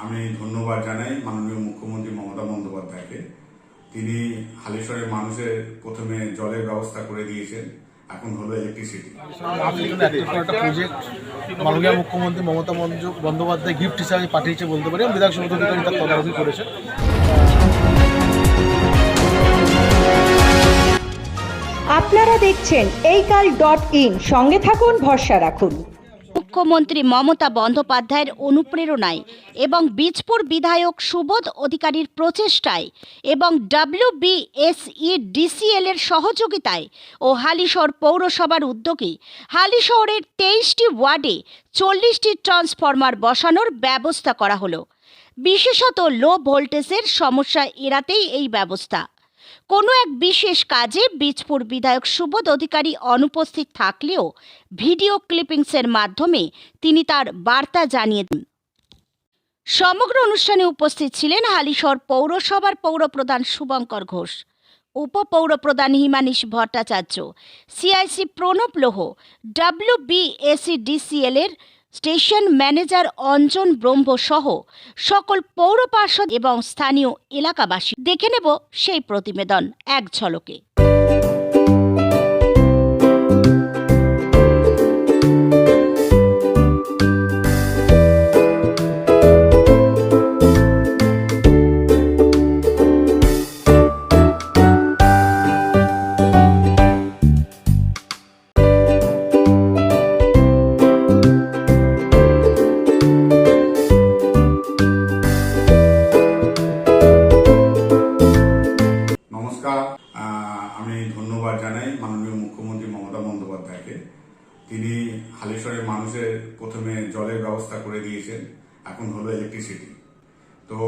আমি ধন্যবাদ জানাই মাননীয় মুখ্যমন্ত্রী মমতা বন্দ্যোপাধ্যায়কে। তিনি হালিশহরের মানুষের প্রথমে জলের ব্যবস্থা করে দিয়েছেন, এখন হলো ইলেকট্রিসিটি। একটা প্রজেক্ট মাননীয় মুখ্যমন্ত্রী মমতা বন্দ্যোপাধ্যায় গিফট হিসাবে পাঠিয়েছে বলতে পারি, এবং বিধায়ক সমিতি অধিকারী তার তদারকি করেছে। আপনারা দেখছেন এইকাল.in, সঙ্গে থাকুন, ভরসা রাখুন। মুখ্যমন্ত্রী মমতা বন্দ্যোপাধ্যায়ের অনুপ্রেরণায় এবং বীজপুর বিধায়ক সুবোধ অধিকারীর প্রচেষ্টায় এবং WBSEDCL এর সহযোগিতায় ও হালিশহর পৌরসভার উদ্যোগে হালিশহরের 23টি ওয়ার্ডে 40টি ট্রান্সফরমার বসানোর ব্যবস্থা করা হলো। বিশেষত লো ভোল্টেজের সমস্যা এড়াতেই এই ব্যবস্থা। কোনো এক বিশেষ কাজে বীজপুর বিধায়ক সুবোধ অধিকারী অনুপস্থিত থাকলেও ভিডিও ক্লিপিংসের মাধ্যমে তিনি তার বার্তা জানিয়ে দেন। সমগ্র অনুষ্ঠানে উপস্থিত ছিলেন হালিশহর পৌরসভার পৌরপ্রধান শুভঙ্কর ঘোষ, উপপৌরপ্রধান হিমানিশ ভট্টাচার্য, CIC প্রণব লোহ, WBSEDCL এর স্টেশন ম্যানেজার অঞ্জন ব্রহ্ম সহ সকল পৌর পার্ষদ এবং স্থানীয় এলাকাবাসী। দেখে নেব সেই প্রতিবেদন এক ঝলকে। আমি ধন্যবাদ জানাই মাননীয় মুখ্যমন্ত্রী মমতা বন্দ্যোপাধ্যায়কে। তিনি হালিশহরের মানুষের প্রথমে জলের ব্যবস্থা করে দিয়েছেন, এখন হলো ইলেকট্রিসিটি। তো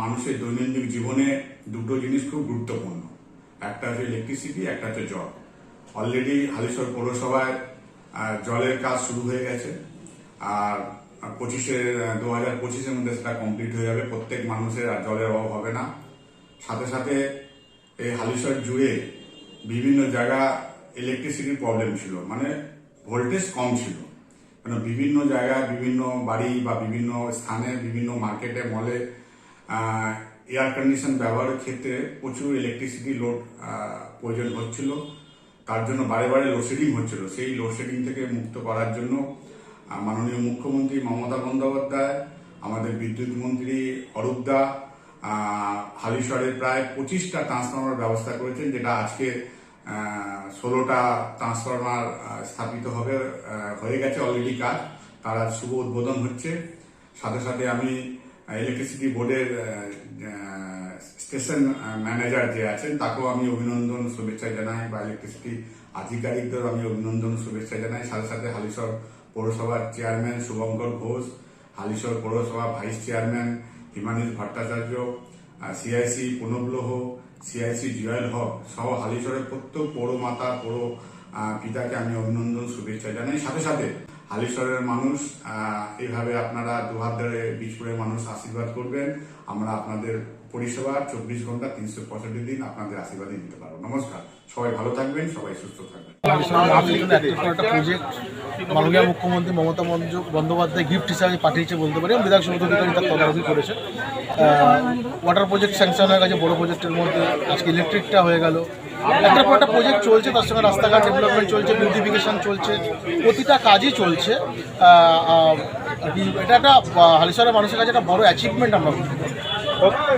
মানুষের দৈনন্দিন জীবনে দুটো জিনিস খুব গুরুত্বপূর্ণ, একটা হচ্ছে ইলেকট্রিসিটি, একটা হচ্ছে জল। অলরেডি হালিশহর পৌরসভায় জলের কাজ শুরু হয়ে গেছে, আর 2025-এর মধ্যে সেটা কমপ্লিট হয়ে যাবে। প্রত্যেক মানুষের আর জলের অভাব হবে না। সাথে সাথে এই হালিশহর জুড়ে বিভিন্ন জায়গা ইলেকট্রিসিটির প্রবলেম ছিল, মানে ভোল্টেজ কম ছিল। মানে বিভিন্ন জায়গায়, বিভিন্ন বাড়ি বা বিভিন্ন স্থানে, বিভিন্ন মার্কেটে, মলে এয়ার কন্ডিশন ব্যবহারের ক্ষেত্রে প্রচুর ইলেকট্রিসিটি লোড প্রয়োজন হচ্ছিল। তার জন্য বারে বারে লোডশেডিং হচ্ছিল। সেই লোডশেডিং থেকে মুক্ত করার জন্য মাননীয় মুখ্যমন্ত্রী মমতা বন্দ্যোপাধ্যায়, আমাদের বিদ্যুৎ মন্ত্রী অরূপ দা হালিশহরে প্রায় 25টা ট্রান্সফরমার ব্যবস্থা করেছেন, যেটা আজকে 16টা ট্রান্সফরমার স্থাপিত হবে, হয়ে গেছে অলরেডি কাজ, তার শুভ উদ্বোধন হচ্ছে। সাথে সাথে আমি ইলেকট্রিসিটি বোর্ডের স্টেশন ম্যানেজার যে আছেন তাকেও আমি অভিনন্দন শুভেচ্ছা জানাই, বা ইলেকট্রিসিটি আধিকারিকদের আমি অভিনন্দন শুভেচ্ছা জানাই। সাথে সাথে হালিশহর পৌরসভার চেয়ারম্যান শুভঙ্কর ঘোষ, হালিশহর পৌরসভা vice chairman Himanish Bhattacharya, CIC Pranab Loh, CIC Jewel Haque সহ হালিশহরের প্রত্যেক পৌরমাতা, পৌর পিতাকে আমি অভিনন্দন শুভেচ্ছা জানাই। সাথে সাথে হালিশহরের মানুষ এইভাবে আপনারা দুহাত ধরে বীজপুরের মানুষ আশীর্বাদ করবেন। আমরা আপনাদের পরিষেবা 24 ঘন্টা 365 দিন আপনাদের আশীর্বাদে নিতে পারবো। নমস্কার, সবাই ভালো থাকবেন, সবাই সুস্থ থাকবেন। একটা প্রজেক্ট মাননীয় মুখ্যমন্ত্রী মমতা বন্দ্যোপাধ্যায় গিফট হিসাবে পাঠিয়েছে বলতে পারি, এবং বিধায়ক সমিতি অধিকারী তার তদারকি করেছে। ওয়াটার প্রজেক্ট স্যাংশন হয়ে গেছে, বড় প্রজেক্টের মধ্যে আজকে ইলেকট্রিকটা হয়ে গেল। একটার পর একটা প্রজেক্ট চলছে, তার সঙ্গে রাস্তাঘাট ডেভেলপমেন্ট চলছে, বিউটিফিকেশন চলছে, প্রতিটা কাজই চলছে। এটা একটা হালিশহরের মানুষের কাছে একটা বড় অ্যাচিভমেন্ট আমরা বলতে পারি।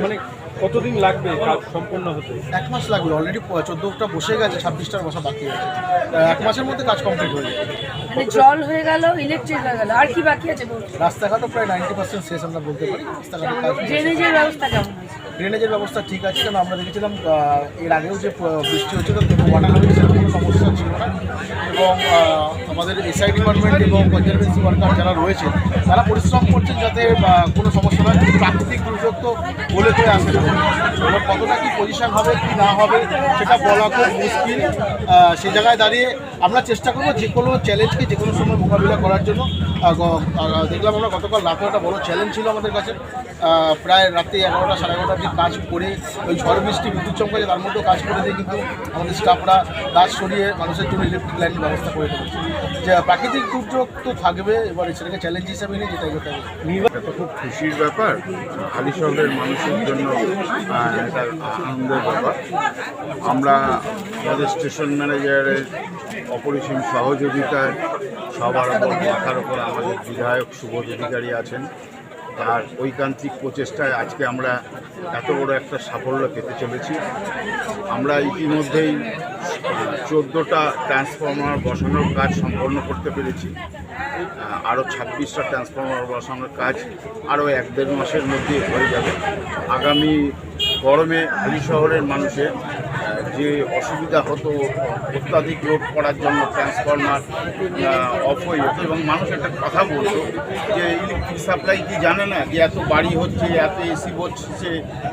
মানে কতদিন লাগবে কাজ সম্পূর্ণ হতে? 1 মাস লাগবে। অলরেডি 14টা বসে গেছে, 26টার বসা বাকি আছে। 1 মাসের মধ্যে কাজ কমপ্লিট হয়ে যাবে। মানে জল হয়ে গেল, ইলেকট্রিক হয়ে গেল, আর কি বাকি আছে? রাস্তাঘাটও প্রায় 90% শেষ আমরা বলতে পারি। রাস্তাঘাটের কাজ, ড্রেনেজের ব্যবস্থা কেমন আছে? ড্রেনেজের ব্যবস্থা ঠিক আছে, কারণ আমরা দেখেছিলাম এর আগেও যে বৃষ্টি হচ্ছিল ওয়াটার কমিশনের কোনো সমস্যা ছিল না, এবং আমাদের SI ডিপার্টমেন্ট এবং কনজারভেন্সি ওয়ার্কার যারা রয়েছে তারা পরিশ্রম করছেন যাতে কোনো সমস্যা নয়। প্রাকৃতিক দুর্যোগ তো বলে করে আসে না, এবার কতটা কি পজিশন হবে কি না হবে সেটা বলা খুব মুশকিল। সেই জায়গায় দাঁড়িয়ে আমরা চেষ্টা করবো যে কোনো চ্যালেঞ্জকে যে কোনো সময় মোকাবিলা করার জন্য। দেখলাম আমরা গতকাল রাতে একটা বড় চ্যালেঞ্জ ছিল আমাদের কাছে, প্রায় রাতে 11টা সাড়ে 11টার দিকে কাজ করে ওই ঝড় বৃষ্টি বিদ্যুৎ চমকালে তার মধ্যেও কাজ করে দিয়ে কিন্তু আমাদের স্টাফরা গাছ সরিয়ে মানুষের জন্য ইলেকট্রিক লাইনের ব্যবস্থা করে ফেলেছে। যে প্রাকৃতিক দুর্যোগ তো থাকবে, এবার সেটাকে চ্যালেঞ্জ হিসাবে নিয়ে যেটা করতে হবে। এটা তো খুব খুশির ব্যাপার, হালিশহরের মানুষের জন্য এটা আনন্দের ব্যাপার। আমরা আমাদের স্টেশন ম্যানেজারের অপরিসীম সহযোগিতায় সবার মাথার ওপর আমাদের বিধায়ক সুবোধ অধিকারী আছেন, তার ঐকান্তিক প্রচেষ্টায় আজকে আমরা এত বড় একটা সাফল্য পেতে চলেছি। আমরা ইতিমধ্যেই 14টা ট্রান্সফরমার বসানোর কাজ সম্পন্ন করতে পেরেছি। আরও 26টা ট্রান্সফরমার বসানোর কাজ আরও 1-1.5 মাসের মধ্যে হয়ে যাবে। আগামী গরমে হালিশহরের মানুষের যে অসুবিধা হতো অত্যাধিক লোড করার জন্য ট্রান্সফরমার অফ হয়ে যেত, এবং মানুষ একটা কথা বলতো যে ইলেকট্রিক সাপ্লাই কি জানে না যে এত বাড়ি হচ্ছে, এত এসি বসছে,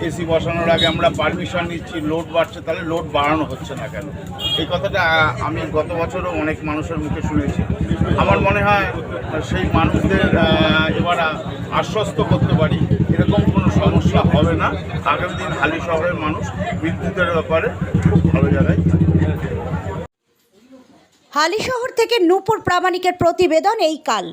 এসি বসানোর আগে আমরা পারমিশন নিচ্ছি, লোড বাড়ছে, তাহলে লোড বাড়ানো হচ্ছে না কেন? এই কথাটা আমি গত বছরও অনেক মানুষের মুখে শুনেছি। আমার মনে হয় সেই মানুষদের এবার আশ্বস্ত করতে পারি এরকম কোনো সমস্যা হবে না। আগামী দিন হালিশহরের মানুষ বিদ্যুতের ব্যাপারে খুব ভালো জায়গায়। হালিশহর থেকে নূপুর প্রামাণিকের প্রতিবেদন এই কাল।